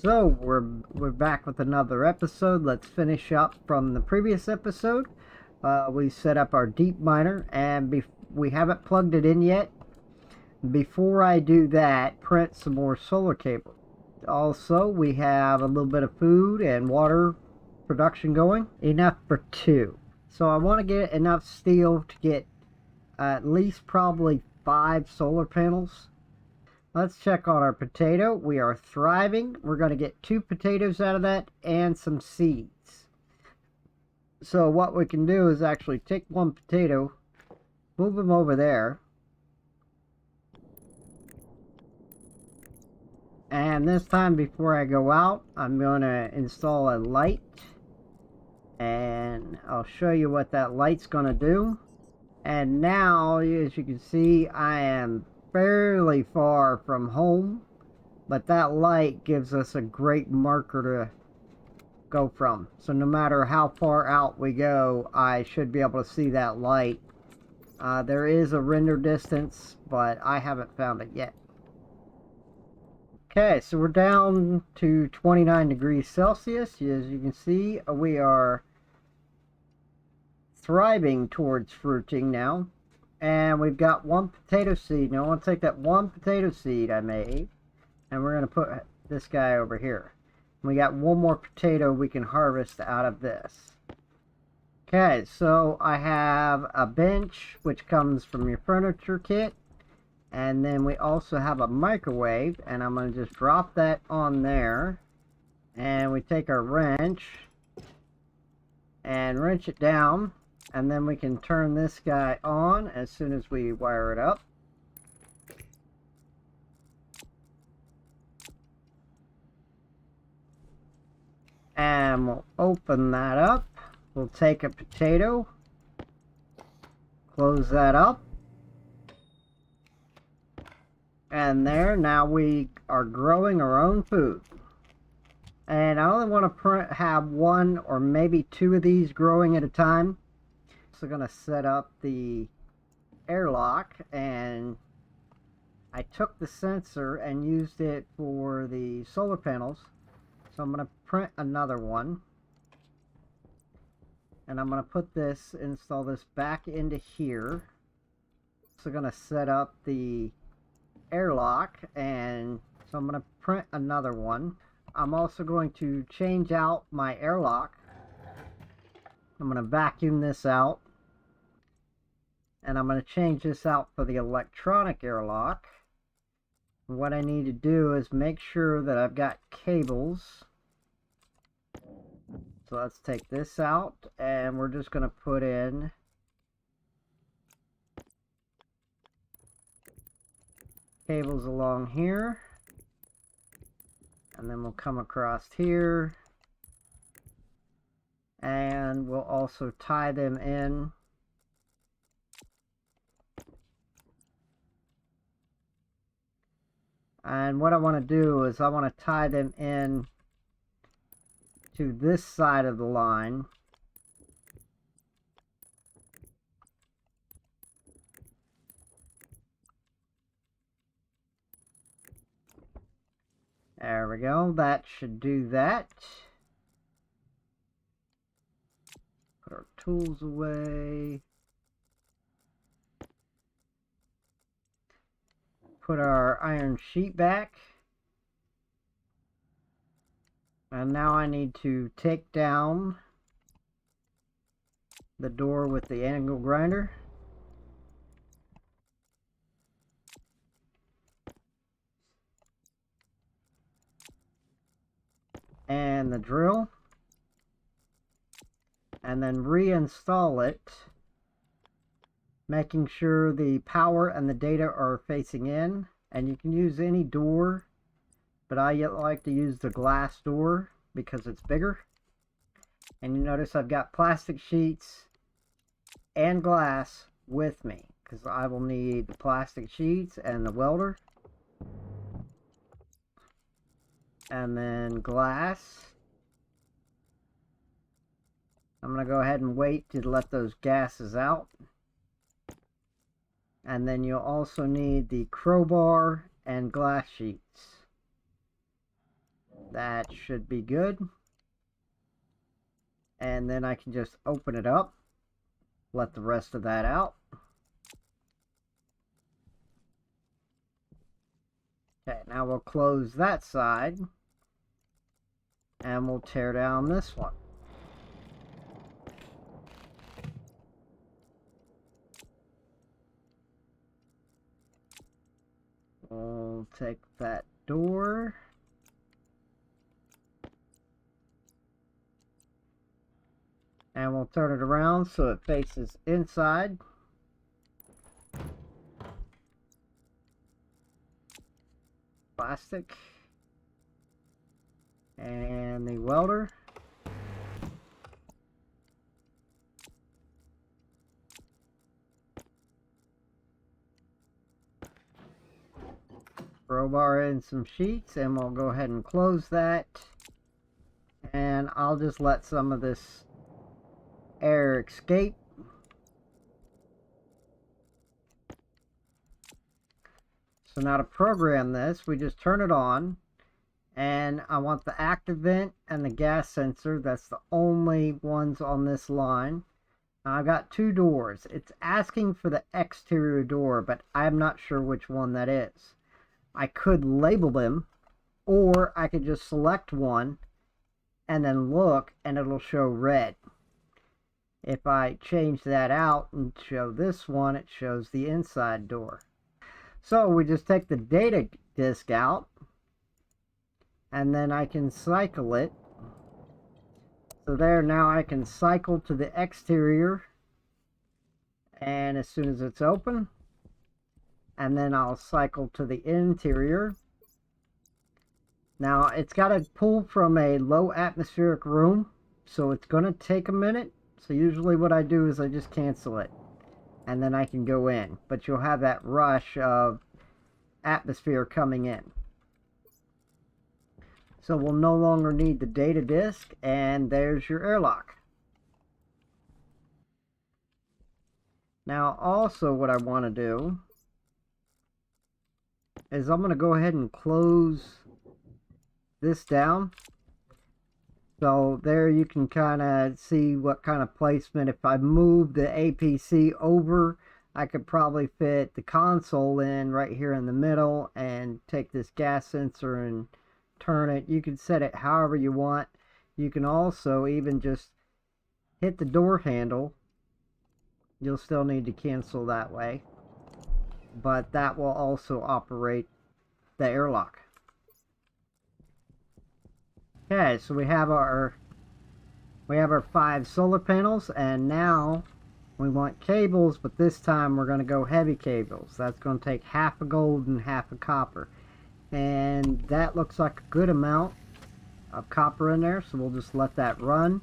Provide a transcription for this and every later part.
So we're back with another episode. Let's finish up from the previous episode. We set up our deep miner, and we haven't plugged it in yet. Before I do that, print some more solar cable. Also, we have a little bit of food and water production going, enough for 2. So I want to get enough steel to get at least probably 5 solar panels. Let's check on our potato. We are thriving. We're going to get 2 potatoes out of that and some seeds. So what we can do is actually take 1 potato, move him over there. And this time, before I go out, I'm going to install a light. And I'll show you what that light's going to do. And now, as you can see, I am fairly far from home, but that light gives us a great marker to go from. So no matter how far out we go, I should be able to see that light. There is a render distance, but I haven't found it yet. Okay, so we're down to 29 degrees Celsius. As you can see, we are thriving towards fruiting now. And we've got 1 potato seed. Now I want to take that 1 potato seed I made, and we're going to put this guy over here. And we got 1 more potato we can harvest out of this. Okay, so I have a bench, which comes from your furniture kit. And then we also have a microwave, and I'm going to just drop that on there. And we take our wrench and wrench it down. And then we can turn this guy on as soon as we wire it up. And we'll open that up. We'll take a potato, close that up. And there, now we are growing our own food. And I only want to have 1 or maybe 2 of these growing at a time. So going to set up the airlock, and I took the sensor and used it for the solar panels. So I'm going to print another one, and I'm going to install this back into here. So going to set up the airlock, and so I'm going to print another one. I'm also going to change out my airlock. I'm going to vacuum this out. And I'm going to change this out for the electronic airlock. What I need to do is make sure that I've got cables. So let's take this out, and we're just going to put in cables along here. And then we'll come across here. And we'll also tie them in. And what I want to do is I want to tie them in to this side of the line. There we go. That should do that. Put our tools away. Put our iron sheet back. And now I need to take down the door with the angle grinder. And the drill. And then reinstall it, making sure the power and the data are facing in. And you can use any door, but I like to use the glass door because it's bigger. And you notice I've got plastic sheets and glass with me, because I will need the plastic sheets and the welder. And then glass. I'm going to go ahead and wait to let those gases out. And then you'll also need the crowbar and glass sheets. That should be good. And then I can just open it up, let the rest of that out. Okay, now we'll close that side and we'll tear down this one. We'll take that door. And we'll turn it around so it faces inside. Plastic. And the welder. Crowbar in some sheets, and we'll go ahead and close that. And I'll just let some of this air escape. So now to program this, we just turn it on, and I want the active vent and the gas sensor. That's the only ones on this line. Now I've got two doors. It's asking for the exterior door, but I'm not sure which one that is. I could label them, or I could just select one and then look and it'll show red. If I change that out and show this one, it shows the inside door. So we just take the data disk out, and then I can cycle it. So there, now I can cycle to the exterior, and as soon as it's open, and then I'll cycle to the interior. Now it's got to pull from a low atmospheric room, so it's going to take a minute. So usually what I do is I just cancel it, and then I can go in. But you'll have that rush of atmosphere coming in. So we'll no longer need the data disk, and there's your airlock. Now also what I want to do is I'm going to go ahead and close this down. So there you can kind of see what kind of placement. If I move the APC over, I could probably fit the console in right here in the middle and take this gas sensor and turn it. You can set it however you want. You can also even just hit the door handle. You'll still need to cancel that way, but that will also operate the airlock. Okay, so we have our 5 solar panels, and now we want cables, but this time we're going to go heavy cables. That's going to take half a gold and half a copper, and that looks like a good amount of copper in there, so we'll just let that run.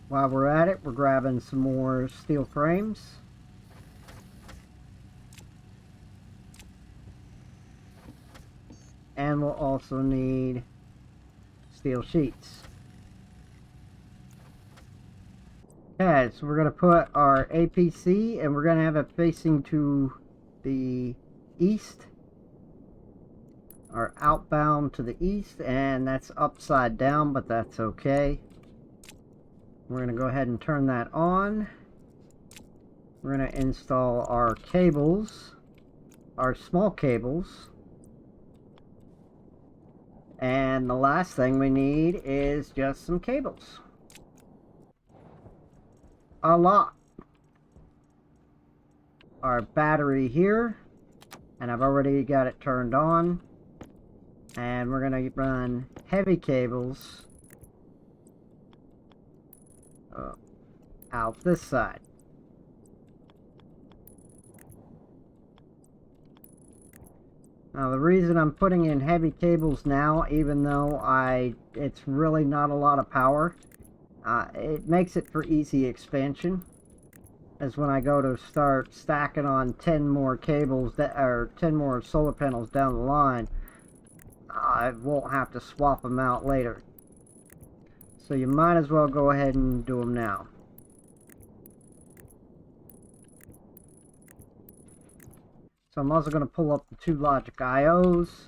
While we're at it, we're grabbing some more steel frames. And we'll also need steel sheets. Okay, so we're going to put our APC, and we're going to have it facing to the east, or outbound to the east, and that's upside down, but that's okay. We're going to go ahead and turn that on. We're going to install our cables, our small cables. And the last thing we need is just some cables. A lot. Our battery here, and I've already got it turned on. And we're going to run heavy cables out this side. Now the reason I'm putting in heavy cables now, even though it's really not a lot of power, it makes it for easy expansion. As when I go to start stacking on 10 more cables, or 10 more solar panels down the line, I won't have to swap them out later. So you might as well go ahead and do them now. So I'm also going to pull up the 2 logic IOs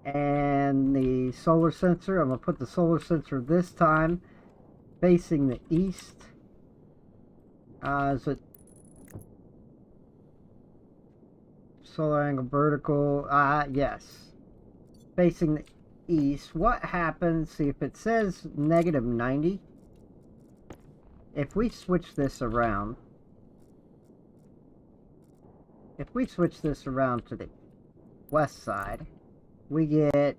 and the solar sensor. I'm going to put the solar sensor this time facing the east. Is it solar angle vertical? Yes. Facing the east. What happens, see if it says -90, if we switch this around, to the west side, we get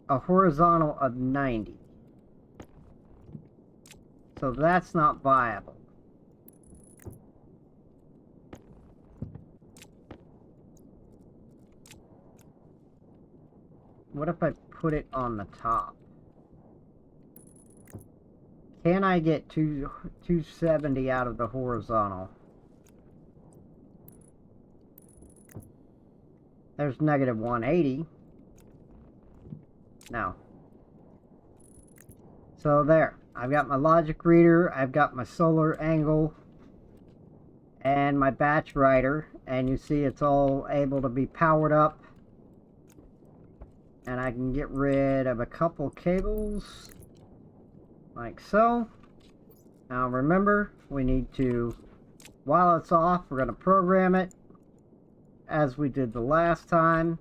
a horizontal of 90. So that's not viable. What if I put it on the top? Can I get 270 out of the horizontal? There's -180. No. So there. I've got my logic reader, I've got my solar angle, and my batch writer. And you see it's all able to be powered up. And I can get rid of a couple cables. Like so. Now remember, we need to, while it's off, we're going to program it as we did the last time.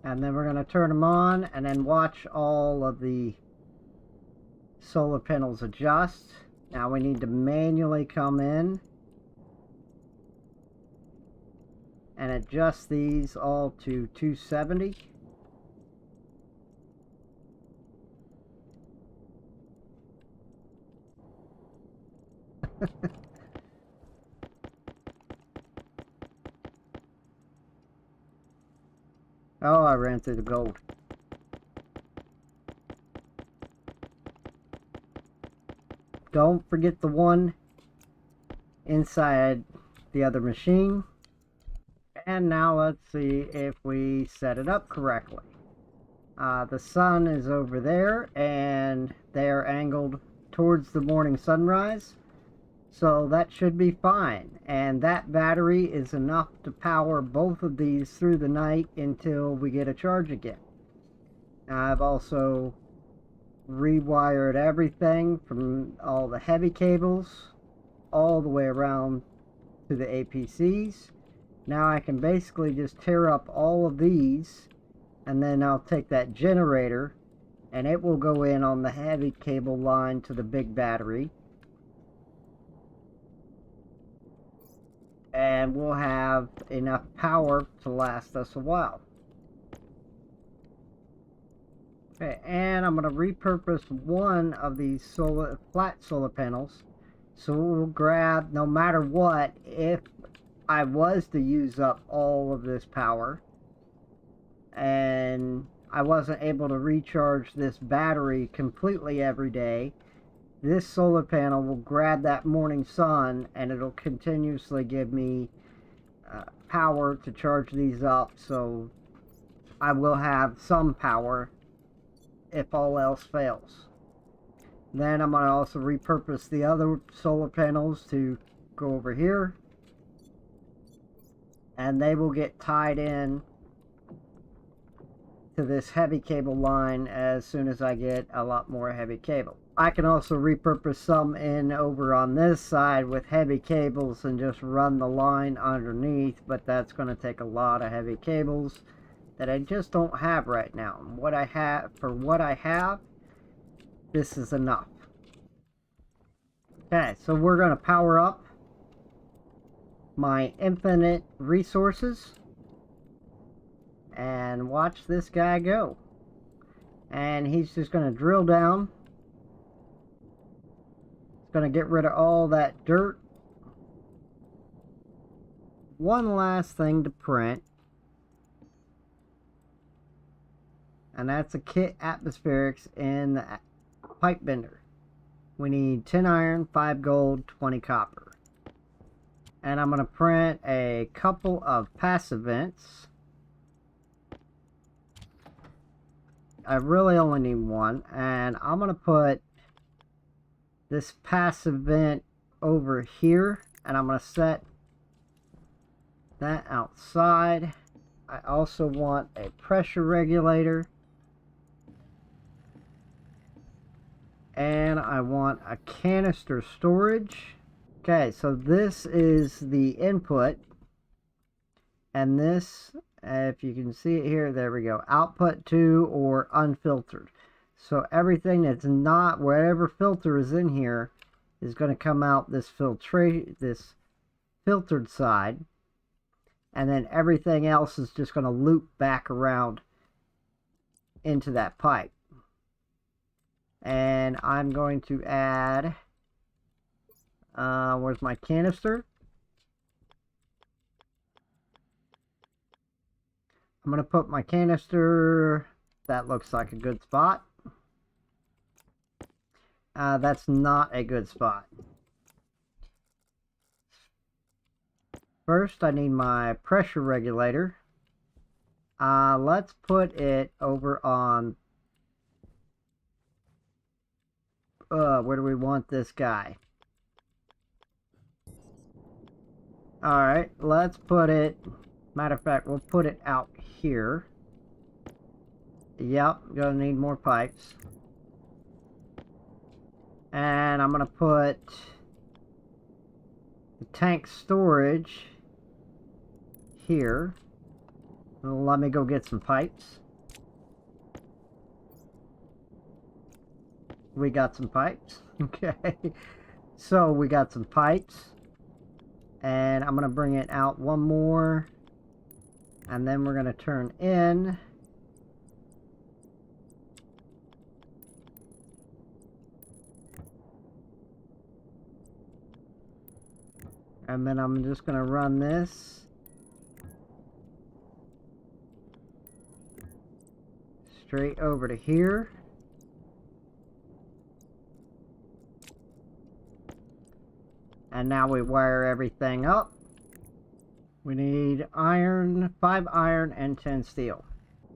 And then we're going to turn them on and then watch all of the solar panels adjust. Now we need to manually come in and adjust these all to 270. Oh, I ran through the gold. Don't forget the one inside the other machine. And now let's see if we set it up correctly. The sun is over there and they're angled towards the morning sunrise. So that should be fine. And that battery is enough to power both of these through the night until we get a charge again. I've also rewired everything from all the heavy cables all the way around to the APCs. Now I can basically just tear up all of these, and then I'll take that generator and it will go in on the heavy cable line to the big battery, and we'll have enough power to last us a while. Okay, and I'm going to repurpose one of these flat solar panels. So we'll grab, no matter what, if I was to use up all of this power and I wasn't able to recharge this battery completely every day, this solar panel will grab that morning sun and it'll continuously give me power to charge these up. So I will have some power if all else fails. Then I'm going to also repurpose the other solar panels to go over here, and they will get tied in to this heavy cable line as soon as I get a lot more heavy cable. I can also repurpose some in over on this side with heavy cables and just run the line underneath, but that's going to take a lot of heavy cables that I just don't have right now. And what I have, this is enough. Okay, so we're going to power up my infinite resources and watch this guy go. And he's just going to drill down. It's going to get rid of all that dirt. One last thing to print, and that's a kit atmospherics in the pipe bender. We need 10 iron, 5 gold, 20 copper. And I'm going to print a couple of passive vents. I really only need one, and I'm going to put this passive vent over here, and I'm going to set that outside. I also want a pressure regulator, and I want a canister storage. Okay, so this is the input, and this, if you can see it here, there we go, output to or unfiltered. So everything that's not, whatever filter is in here, is going to come out this filtered side, and then everything else is just going to loop back around into that pipe. And I'm going to add, where's my canister? I'm going to put my canister, that looks like a good spot. That's not a good spot. First, I need my pressure regulator. Let's put it over on, where do we want this guy? Alright, let's put it, matter of fact, we'll put it out here. Yep, gonna need more pipes. And I'm gonna put the tank storage here. Let me go get some pipes. We got some pipes. Okay. So we got some pipes. And I'm going to bring it out one more. And then we're going to turn in. And then I'm just going to run this straight over to here. And now we wire everything up. We need iron, 5 iron, and 10 steel.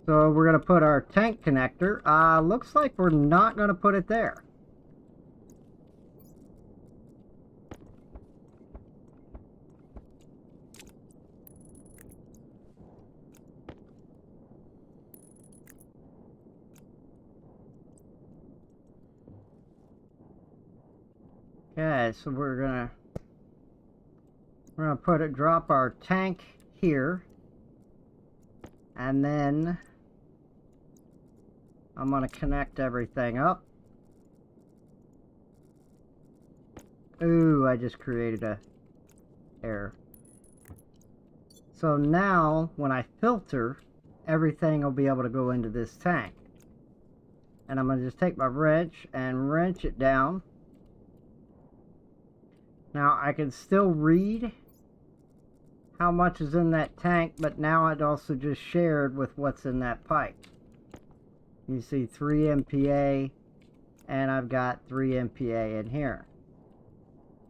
So we're going to put our tank connector. Looks like we're not going to put it there. Okay, so we're gonna drop our tank here, and then I'm gonna connect everything up. Ooh, I just created a error. So now when I filter, everything will be able to go into this tank. And I'm gonna just take my wrench and wrench it down. Now I can still read how much is in that tank, but now it also just shared with what's in that pipe. You see 3 MPa, and I've got 3 MPa in here.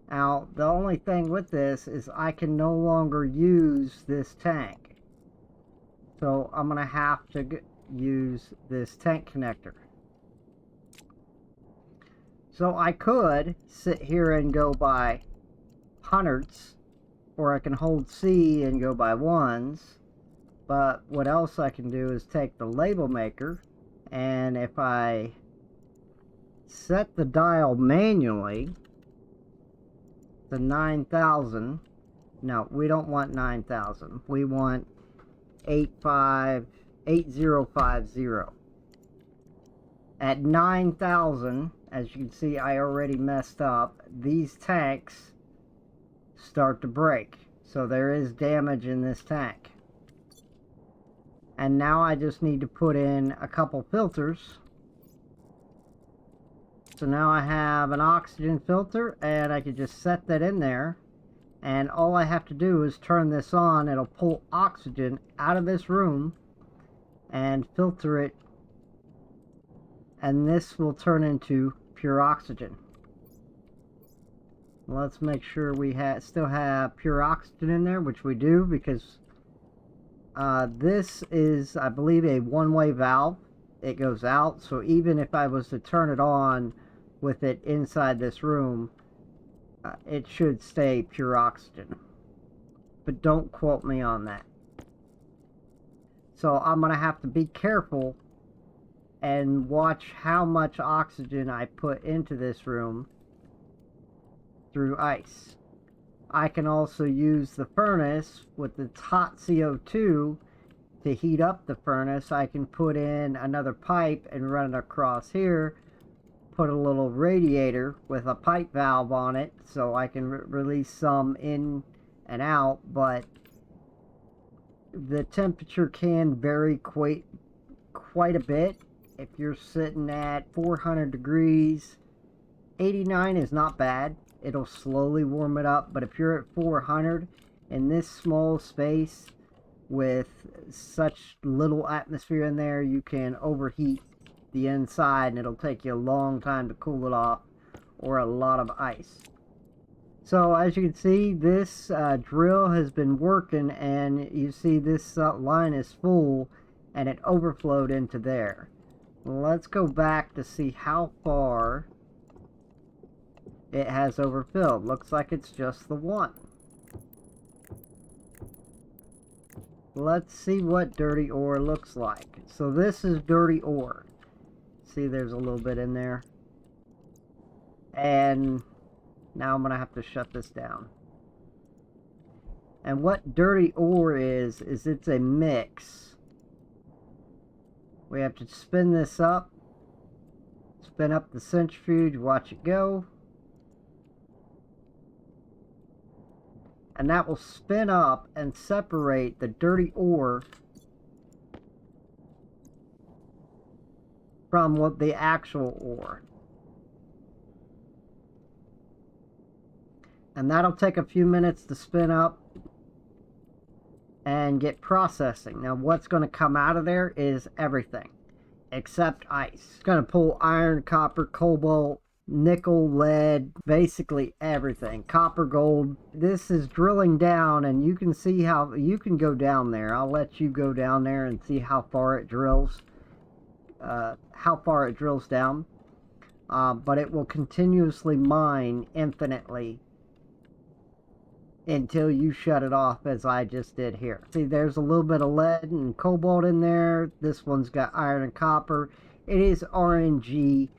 Now the only thing with this is I can no longer use this tank. So I'm going to have to use this tank connector. So I could sit here and go by hundreds, or I can hold C and go by ones. But what else I can do is take the label maker, and if I set the dial manually to 9,000, no, we don't want 9,000. We want 8050. At 9,000, as you can see, I already messed up. These tanks start to break. So there is damage in this tank. And now I just need to put in a couple filters. So now I have an oxygen filter, and I can just set that in there. And all I have to do is turn this on. It'll pull oxygen out of this room and filter it. And this will turn into pure oxygen. Let's make sure we still have pure oxygen in there, which we do, because this is, I believe, a one-way valve. It goes out, so even if I was to turn it on with it inside this room, it should stay pure oxygen. But don't quote me on that. So I'm going to have to be careful and watch how much oxygen I put into this room through ice. I can also use the furnace with its hot CO2 to heat up the furnace. I can put in another pipe and run it across here, put a little radiator with a pipe valve on it so I can release some in and out, but the temperature can vary quite a bit. If you're sitting at 400 degrees, 89 is not bad. It'll slowly warm it up, but if you're at 400 in this small space with such little atmosphere in there, you can overheat the inside and it'll take you a long time to cool it off, or a lot of ice. So as you can see, this drill has been working, and you see this line is full and it overflowed into there. Let's go back to see how far it has overfilled. Looks like it's just the one. Let's see what dirty ore looks like. So this is dirty ore. See, there's a little bit in there. And now I'm going to have to shut this down. And what dirty ore is it's a mix. We have to spin this up. Spin up the centrifuge, watch it go. And that will spin up and separate the dirty ore from what the actual ore. And that'll take a few minutes to spin up and get processing. Now what's going to come out of there is everything except ice. It's going to pull iron, copper, cobalt, nickel, lead, basically everything. Copper, gold. This is drilling down, and you can see how you can go down there. I'll let you go down there and see how far it drills, down. But it will continuously mine infinitely until you shut it off, as I just did here. See, there's a little bit of lead and cobalt in there. This one's got iron and copper. It is RNG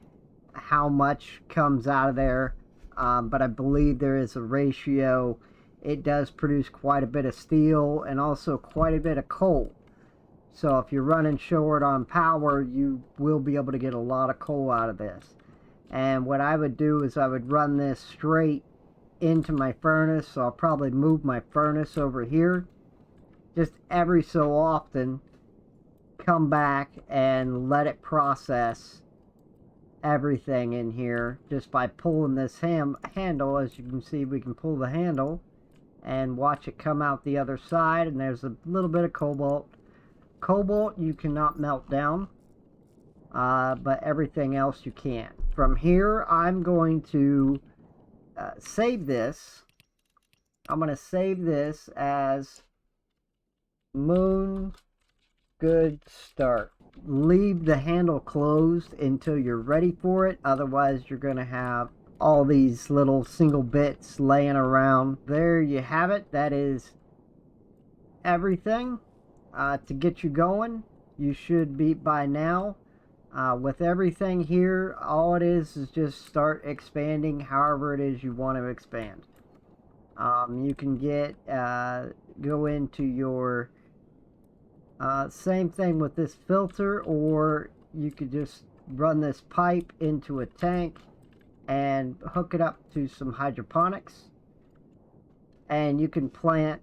how much comes out of there, but I believe there is a ratio. It does produce quite a bit of steel and also quite a bit of coal. So if you're running short on power, you will be able to get a lot of coal out of this. And what I would do is I would run this straight into my furnace. So I'll probably move my furnace over here. Just every so often come back and let it process everything in here just by pulling this handle. As you can see, we can pull the handle and watch it come out the other side, and there's a little bit of cobalt. Cobalt you cannot melt down, but everything else you can. From here, I'm going to save this. I'm going to save this as Moon Good Start. Leave the handle closed until you're ready for it. Otherwise, you're going to have all these little single bits laying around. There you have it. That is everything to get you going. You should be by now. With everything here, all it is just start expanding however it is you want to expand. You can go into your same thing with this filter, or you could just run this pipe into a tank and hook it up to some hydroponics, and you can plant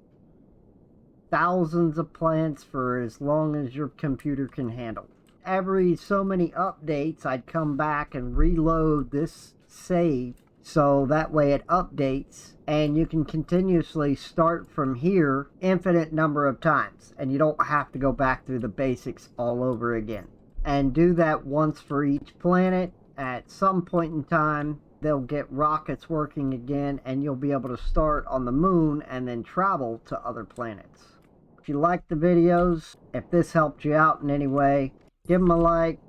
thousands of plants for as long as your computer can handle. Every so many updates, I'd come back and reload this save, so that way it updates, and you can continuously start from here infinite number of times, and you don't have to go back through the basics all over again. And do that once for each planet. At some point in time, they'll get rockets working again, and you'll be able to start on the moon and then travel to other planets. If you like the videos, if this helped you out in any way, give them a like,